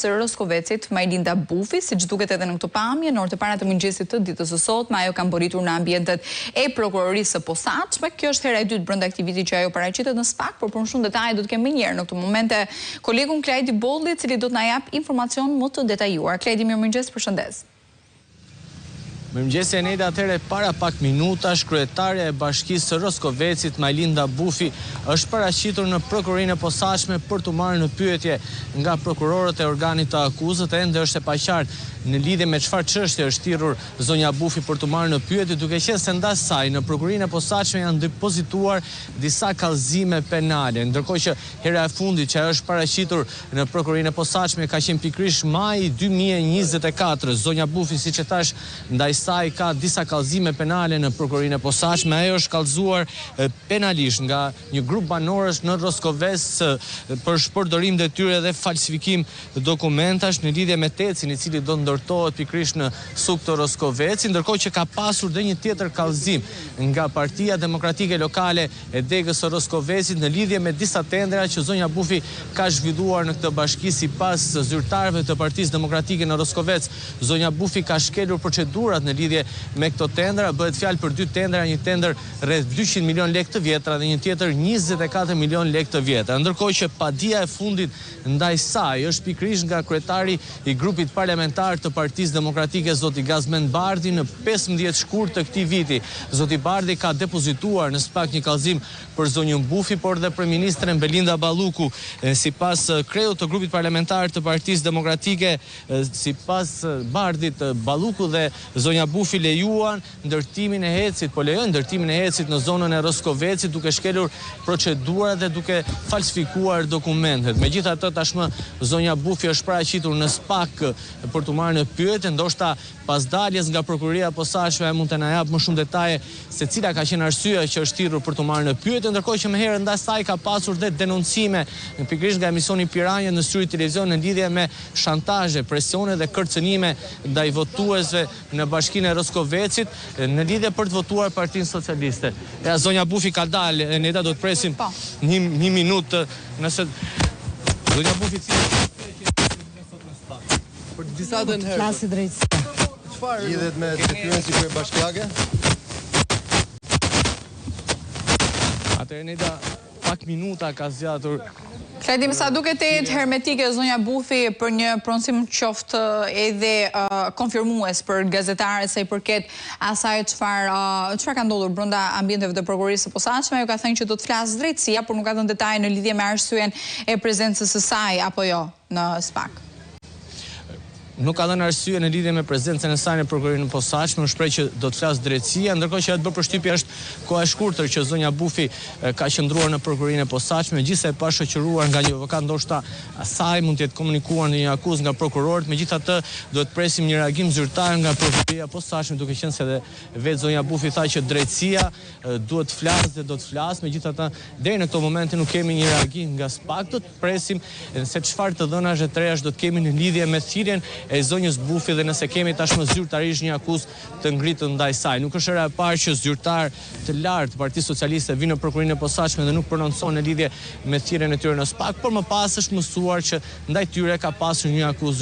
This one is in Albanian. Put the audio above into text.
së Roskovecit, Majlinda Bufi, siç duket edhe në këtë pamje, në orë të para të mëngjesit të ditës së sotme, ajo ka mbërritur në ambientet e prokurorisë së posaçme. Kjo është hera e dytë brenda aktivitit që ajo paraqitet në SPAK, por për më shumë detaje do të kemi më njëherë në këtë momente kolegun Klajdi Bolli, i cili do të na jap informacion më të detajuar. Klajdi, mirëmëngjes, përshëndes. Mirëmëngjes Eneda, atëherë para pak minutash kryetarja e Bashkisë së Roskovecit, Majlinda Bufi, është paraqitur në prokurorinë e posaçme për të marrë në pyetje nga prokurorët e organit të akuzët. Ende është e paqartë në lidhje me çfarë çështje është thirrur zonja Bufi për të marrë në pyetje, duke qenë se ndas saj në prokurorinë e posaçme janë depozituar disa kallëzime penale, ndërkohë që hera e fundit që ajo është paraqitur në prokurorinë e posaçme ka qenë pikërisht maj 2024. Zonja Bufi, siç e thash, ndaj saj ka disa kallëzime penale në prokurorinë e posaçme. Ajo është kallëzuar penalisht nga një grup banorësh në Roskovec për shpërdorim detyre dhe falsifikim dokumentash në lidhje me tecin i cili do ndërtohet pikërisht në suk të Roskovecit, ndërkohë që ka pasur dhe një tjetër kallëzim nga Partia Demokratike Lokale e degës së Roskovecit në lidhje me disa tendera që zonja Bufi ka zhvilluar në këtë bashki sipas zyrtarëve të Partisë Demokratike në Roskovec. Zonja Bufi ka shkelur procedurat në lidhje me këto tendera, bëhet fjalë për dy tendera, një tender rreth 200 milion lekë të vjetra dhe një tjetër 24 milion lekë të vjetra. Ndërkohë që padia e fundit ndaj saj është pikërisht nga kryetari i grupit parlamentar të Partisë Demokratike, zoti Gazmend Bardhi, në 15 shkurt të këtij viti. Zoti Bardhi ka depozituar në SPAK një kallëzim për zonjën Bufi, por dhe për ministren Belinda Balluku. Sipas kreut të grupit parlamentar të Partisë Demokratike, sipas Bardhit, Balluku dhe zonja Bufi lejuan ndërtimin e hecit, po lejojnë ndërtimin e hecit në zonën e Roskovecit duke shkelur procedura dhe duke falsifikuar dokumentet. Megjithatë, tashmë zonja Bufi është paraqitur në SPAK për të marrë në pyetje, ndoshta pas daljes nga prokuroria e posaçme mund të na jap më shumë detaje se cila ka qenë arsyeja që është thirrur për të marrë në pyetje, ndërkohë që më herë ndas saj ka pasur dhe denoncime pikërisht nga emisioni Piranja në Syri Televizion në lidhje me shantazhe, presione dhe kërcënime ndaj votuesve në bashkinë e Roskovecit në lidhje për të votuar Partinë Socialiste. Ja, zonja Bufi ka dalë, Neda, do të presim një minutë nëse zonja Bufi për disa të herë. Klasi drejtësia. Çfarë lidhet me detyrën si kryebashkiake? Atëherë Neda, pak minuta ka zgjatur. Klajdi, sa duket e jetë hermetike zonja Bufi për një pronësim qoftë edhe konfirmues për gazetarët sa i përket asaj çfarë ka ndodhur brenda ambienteve të prokurorisë së posaçme. Ajo ka thënë që do të flasë drejtësia, por nuk ka dhënë detaje në lidhje me arsyeën e prezencës së saj apo jo në SPAK. Nuk ka dhënë arsye në lidhje me prezencën e saj në prokurorinë e posaçme, unë shpreh që do të flas drejtësia, ndërkohë që atë bë përshtypje është koha e shkurtër që zonja Bufi ka qëndruar në prokurorinë e posaçme, megjithëse e pa shoqëruar nga një avokat, ndoshta asaj mund të jetë komunikuar në një akuzë nga prokurorët. Megjithatë, duhet presim një reagim zyrtar nga prokuroria e posaçme, duke qenë se edhe vetë zonja Bufi tha që drejtësia duhet të flasë dhe do të flasë. Megjithatë, deri në këtë moment nuk kemi një reagim nga SPAK. Do të presim se çfarë të dhënash e trejash do të kemi në lidhje me thirrjen e zonjës Bufi dhe nëse kemi tashmë zyrtarisht një akuzë të ngritur ndaj saj. Nuk është hera e parë që zyrtar të lartë Partisë Socialiste vinë në prokurorinë e posaçme dhe nuk prononcon në lidhje me thirrjen e tyre në SPAK, por më pas është mësuar që ndaj tyre ka pasur një akuzë